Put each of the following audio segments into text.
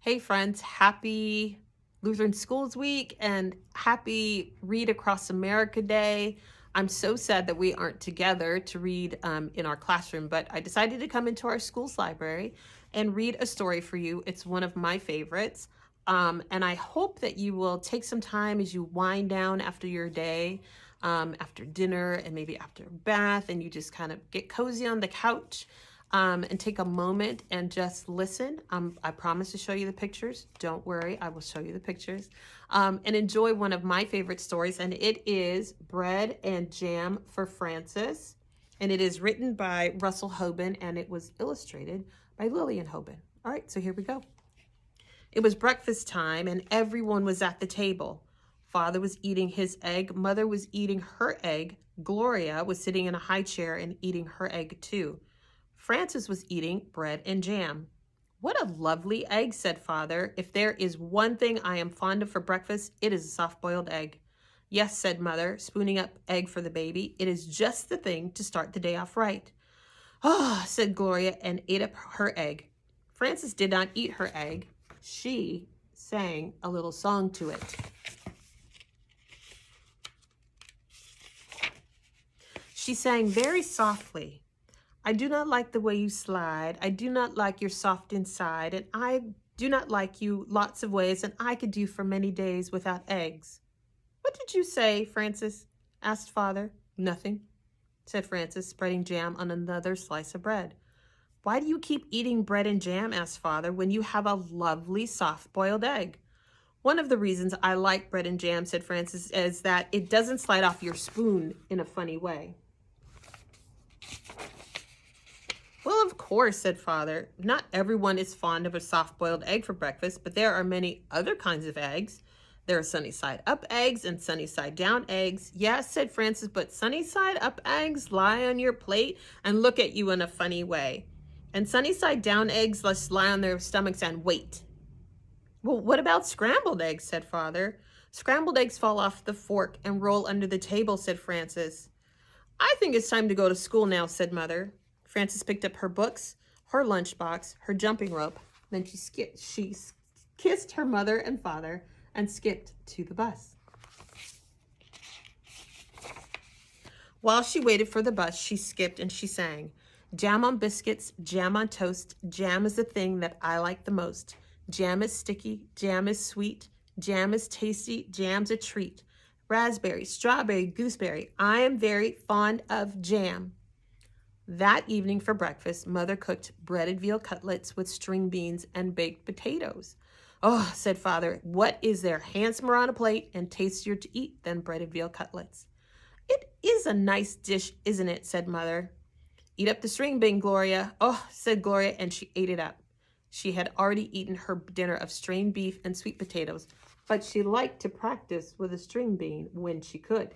Hey friends, happy Lutheran Schools Week and happy Read Across America Day. I'm so sad that we aren't together to read in our classroom, but I decided to come into our school's library and read a story for you. It's one of my favorites. And I hope that you will take some time as you wind down after your day, after dinner, and maybe after a bath, and you just kind of get cozy on the couch and take a moment and just listen. I promise to show you the pictures. Don't worry, I will show you the pictures. And enjoy one of my favorite stories, and it is Bread and Jam for Francis. And it is written by Russell Hoban, and it was illustrated by Lillian Hoban. All right, so here we go. It was breakfast time, and everyone was at the table. Father was eating his egg. Mother was eating her egg. Gloria was sitting in a high chair and eating her egg too. Francis was eating bread and jam. What a lovely egg, said Father. If there is one thing I am fond of for breakfast, it is a soft-boiled egg. Yes, said Mother, spooning up egg for the baby. It is just the thing to start the day off right. Ah, said Gloria and ate up her egg. Frances did not eat her egg. She sang a little song to it. She sang very softly. I do not like the way you slide. I do not like your soft inside. And I do not like you lots of ways. And I could do for many days without eggs. What did you say, Francis? Asked Father. Nothing, said Francis, spreading jam on another slice of bread. Why do you keep eating bread and jam, asked Father, when you have a lovely soft-boiled egg? One of the reasons I like bread and jam, said Francis, is that it doesn't slide off your spoon in a funny way. Well, of course, said Father. Not everyone is fond of a soft-boiled egg for breakfast, but there are many other kinds of eggs. There are sunny-side-up eggs and sunny-side-down eggs. Yes, said Francis, but sunny-side-up eggs lie on your plate and look at you in a funny way. And sunny-side-down eggs just lie on their stomachs and wait. Well, what about scrambled eggs, said Father. Scrambled eggs fall off the fork and roll under the table, said Francis. I think it's time to go to school now, said Mother. Frances picked up her books, her lunchbox, her jumping rope. Then she kissed her mother and father and skipped to the bus. While she waited for the bus, she skipped and she sang, Jam on biscuits, jam on toast, jam is the thing that I like the most. Jam is sticky, jam is sweet, jam is tasty, jam's a treat. Raspberry, strawberry, gooseberry, I am very fond of jam. That evening for breakfast, Mother cooked breaded veal cutlets with string beans and baked potatoes. Oh, said Father, what is there handsomer on a plate and tastier to eat than breaded veal cutlets? It is a nice dish, isn't it, said Mother. Eat up the string bean, Gloria. Oh, said Gloria, and she ate it up. She had already eaten her dinner of strained beef and sweet potatoes, but she liked to practice with a string bean when she could.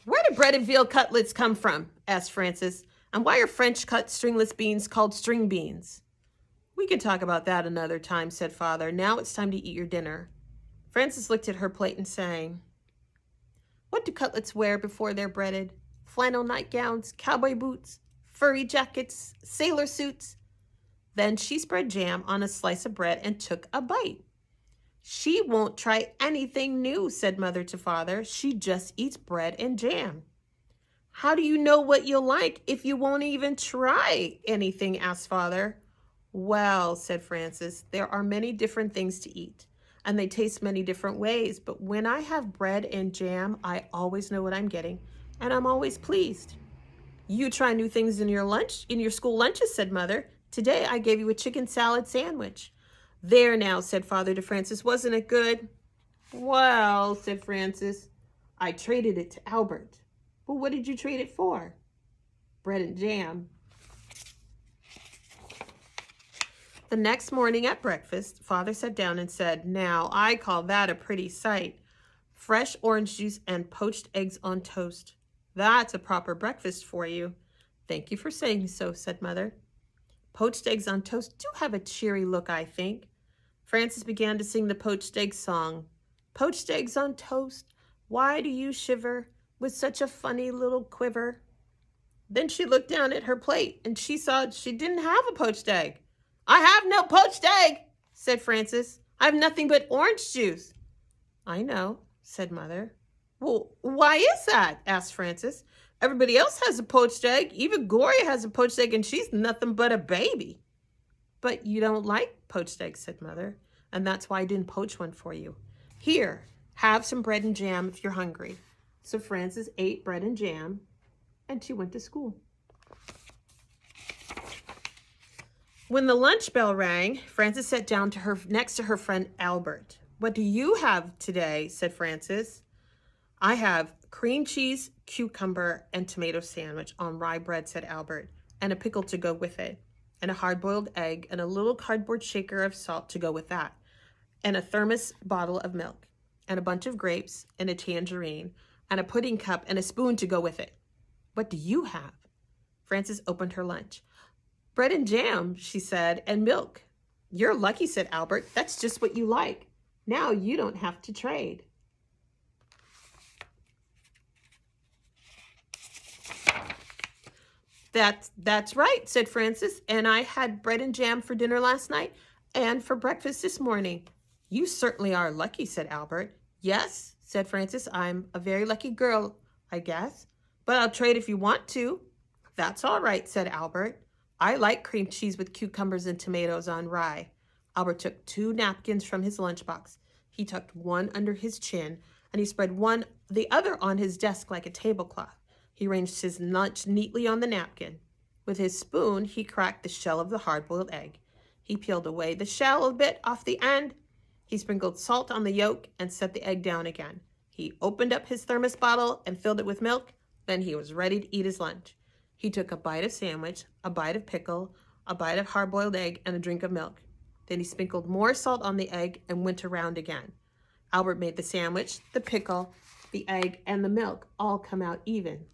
Where do breaded veal cutlets come from? Asked Francis. And why are French cut stringless beans called string beans? We can talk about that another time, said Father. Now it's time to eat your dinner. Francis looked at her plate and sang, What do cutlets wear before they're breaded? Flannel nightgowns, cowboy boots, furry jackets, sailor suits. Then she spread jam on a slice of bread and took a bite. She won't try anything new, said Mother to Father. She just eats bread and jam. How do you know what you'll like if you won't even try anything, asked Father. Well, said Francis, there are many different things to eat, and they taste many different ways. But when I have bread and jam, I always know what I'm getting, and I'm always pleased. You try new things in your school lunches, said Mother. Today I gave you a chicken salad sandwich. There now, said Father to Francis, wasn't it good? Well, said Francis, I traded it to Albert. Well, what did you trade it for? Bread and jam. The next morning at breakfast, Father sat down and said, Now, I call that a pretty sight. Fresh orange juice and poached eggs on toast. That's a proper breakfast for you. Thank you for saying so, said Mother. Poached eggs on toast do have a cheery look, I think. Francis began to sing the poached egg song. Poached eggs on toast, why do you shiver with such a funny little quiver? Then she looked down at her plate and she saw she didn't have a poached egg. I have no poached egg, said Frances. I have nothing but orange juice. I know, said Mother. Well, why is that? Asked Frances. Everybody else has a poached egg. Even Gloria has a poached egg and she's nothing but a baby. But you don't like poached eggs, said Mother, and that's why I didn't poach one for you. Here, have some bread and jam if you're hungry. So Frances ate bread and jam, and she went to school. When the lunch bell rang, Frances sat down next to her friend Albert. What do you have today? Said Frances. I have cream cheese, cucumber, and tomato sandwich on rye bread, said Albert, and a pickle to go with it, and a hard-boiled egg, and a little cardboard shaker of salt to go with that, and a thermos bottle of milk, and a bunch of grapes, and a tangerine, and a pudding cup, and a spoon to go with it. What do you have? Frances opened her lunch. Bread and jam, she said, and milk. You're lucky, said Albert. That's just what you like. Now you don't have to trade. That's right, said Frances, and I had bread and jam for dinner last night and for breakfast this morning. You certainly are lucky, said Albert. Yes, said Frances, I'm a very lucky girl, I guess, but I'll trade if you want to. That's all right, said Albert. I like cream cheese with cucumbers and tomatoes on rye. Albert took 2 napkins from his lunchbox. He tucked one under his chin, and he spread the other on his desk like a tablecloth. He arranged his lunch neatly on the napkin. With his spoon, he cracked the shell of the hard-boiled egg. He peeled away the shell a bit off the end. He sprinkled salt on the yolk and set the egg down again. He opened up his thermos bottle and filled it with milk. Then he was ready to eat his lunch. He took a bite of sandwich, a bite of pickle, a bite of hard-boiled egg, and a drink of milk. Then he sprinkled more salt on the egg and went around again. Albert made the sandwich, the pickle, the egg, and the milk all come out even.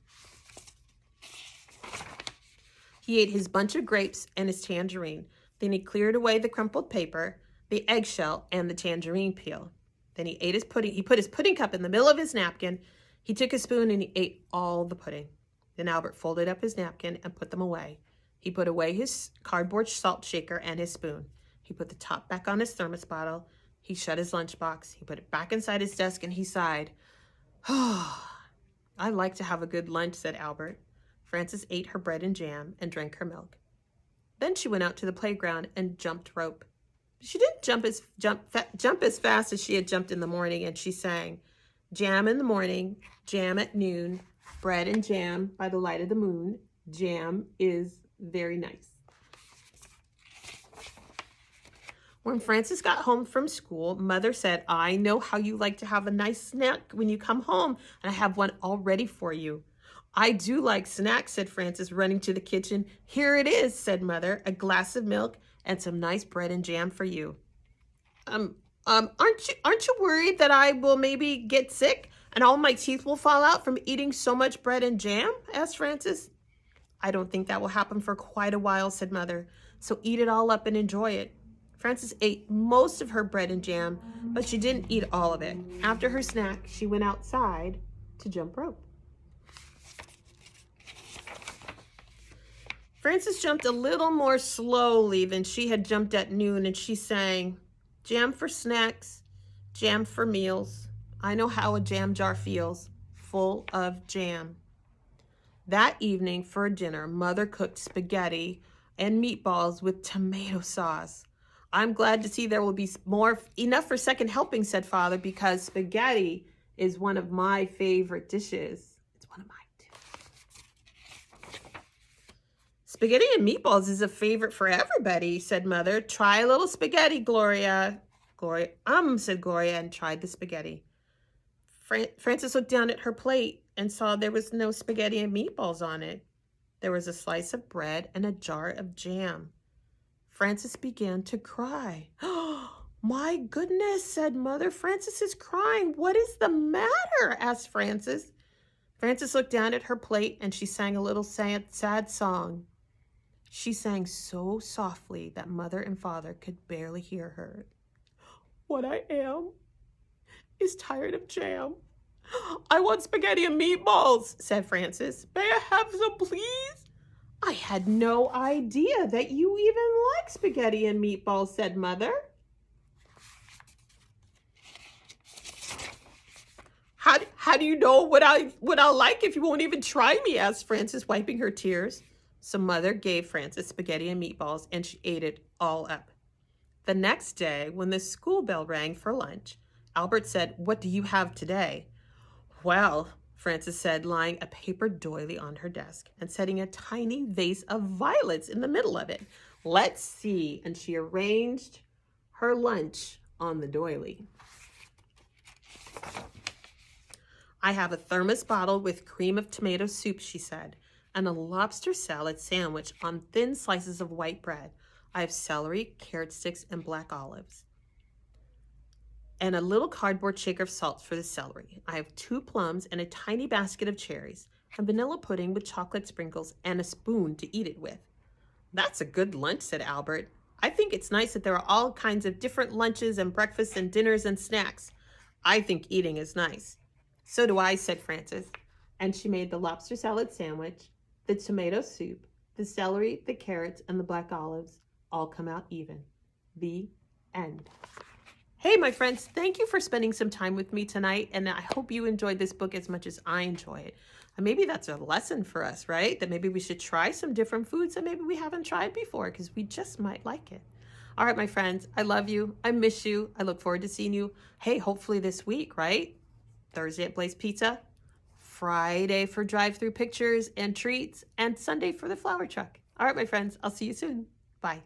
He ate his bunch of grapes and his tangerine. Then he cleared away the crumpled paper, the eggshell, and the tangerine peel. Then he ate his pudding. He put his pudding cup in the middle of his napkin. He took a spoon and he ate all the pudding. Then Albert folded up his napkin and put them away. He put away his cardboard salt shaker and his spoon. He put the top back on his thermos bottle. He shut his lunchbox. He put it back inside his desk and he sighed. "Oh, I like to have a good lunch," said Albert. Frances ate her bread and jam and drank her milk. Then she went out to the playground and jumped rope. She didn't jump as fast as she had jumped in the morning, and she sang, "Jam in the morning, jam at noon, bread and jam by the light of the moon. Jam is very nice." When Frances got home from school, Mother said, "I know how you like to have a nice snack when you come home, and I have one all ready for you." "I do like snacks," said Frances, running to the kitchen. "Here it is," said Mother, "a glass of milk and some nice bread and jam for you." Aren't you worried that I will maybe get sick and all my teeth will fall out from eating so much bread and jam?" asked Frances. "I don't think that will happen for quite a while," said Mother, "so eat it all up and enjoy it." Frances ate most of her bread and jam, but she didn't eat all of it. After her snack, she went outside to jump rope. Frances jumped a little more slowly than she had jumped at noon, and she sang, "Jam for snacks, jam for meals. I know how a jam jar feels, full of jam." That evening for dinner, Mother cooked spaghetti and meatballs with tomato sauce. "I'm glad to see there will be enough for second helping," said Father, "because spaghetti is one of my favorite dishes." It's one of mine too. "Spaghetti and meatballs is a favorite for everybody," said Mother. "Try a little spaghetti, Gloria." Gloria, said Gloria, and tried the spaghetti. Frances looked down at her plate and saw there was no spaghetti and meatballs on it. There was a slice of bread and a jar of jam. Frances began to cry. "Oh, my goodness," said Mother. "Frances is crying. What is the matter?" asked Frances. Frances looked down at her plate and she sang a little sad song. She sang so softly that Mother and Father could barely hear her. "What I am is tired of jam. I want spaghetti and meatballs, said Frances. May I have some, please? I had no idea that you even like spaghetti and meatballs, said Mother. How do you know what I'll like if you won't even try me? Asked Frances, wiping her tears. So Mother gave Frances spaghetti and meatballs, and she ate it all up. The next day, when the school bell rang for lunch, Albert said, "What do you have today?" "Well," Frances said, laying a paper doily on her desk and setting a tiny vase of violets in the middle of it. "Let's see." And she arranged her lunch on the doily. "I have a thermos bottle with cream of tomato soup," she said, "and a lobster salad sandwich on thin slices of white bread. I have celery, carrot sticks, and black olives. And a little cardboard shaker of salt for the celery. I have 2 plums and a tiny basket of cherries, and vanilla pudding with chocolate sprinkles and a spoon to eat it with." "That's a good lunch," said Albert. "I think it's nice that there are all kinds of different lunches and breakfasts and dinners and snacks. I think eating is nice." "So do I," said Frances. And she made the lobster salad sandwich, the tomato soup, the celery, the carrots, and the black olives all come out even. The end. Hey, my friends, thank you for spending some time with me tonight, and I hope you enjoyed this book as much as I enjoy it. And maybe that's a lesson for us, right? That maybe we should try some different foods that maybe we haven't tried before because we just might like it. All right, my friends, I love you. I miss you. I look forward to seeing you, hey, hopefully this week, right? Thursday at Blaze Pizza, Friday for drive-through pictures and treats, and Sunday for the flower truck. All right, my friends, I'll see you soon. Bye.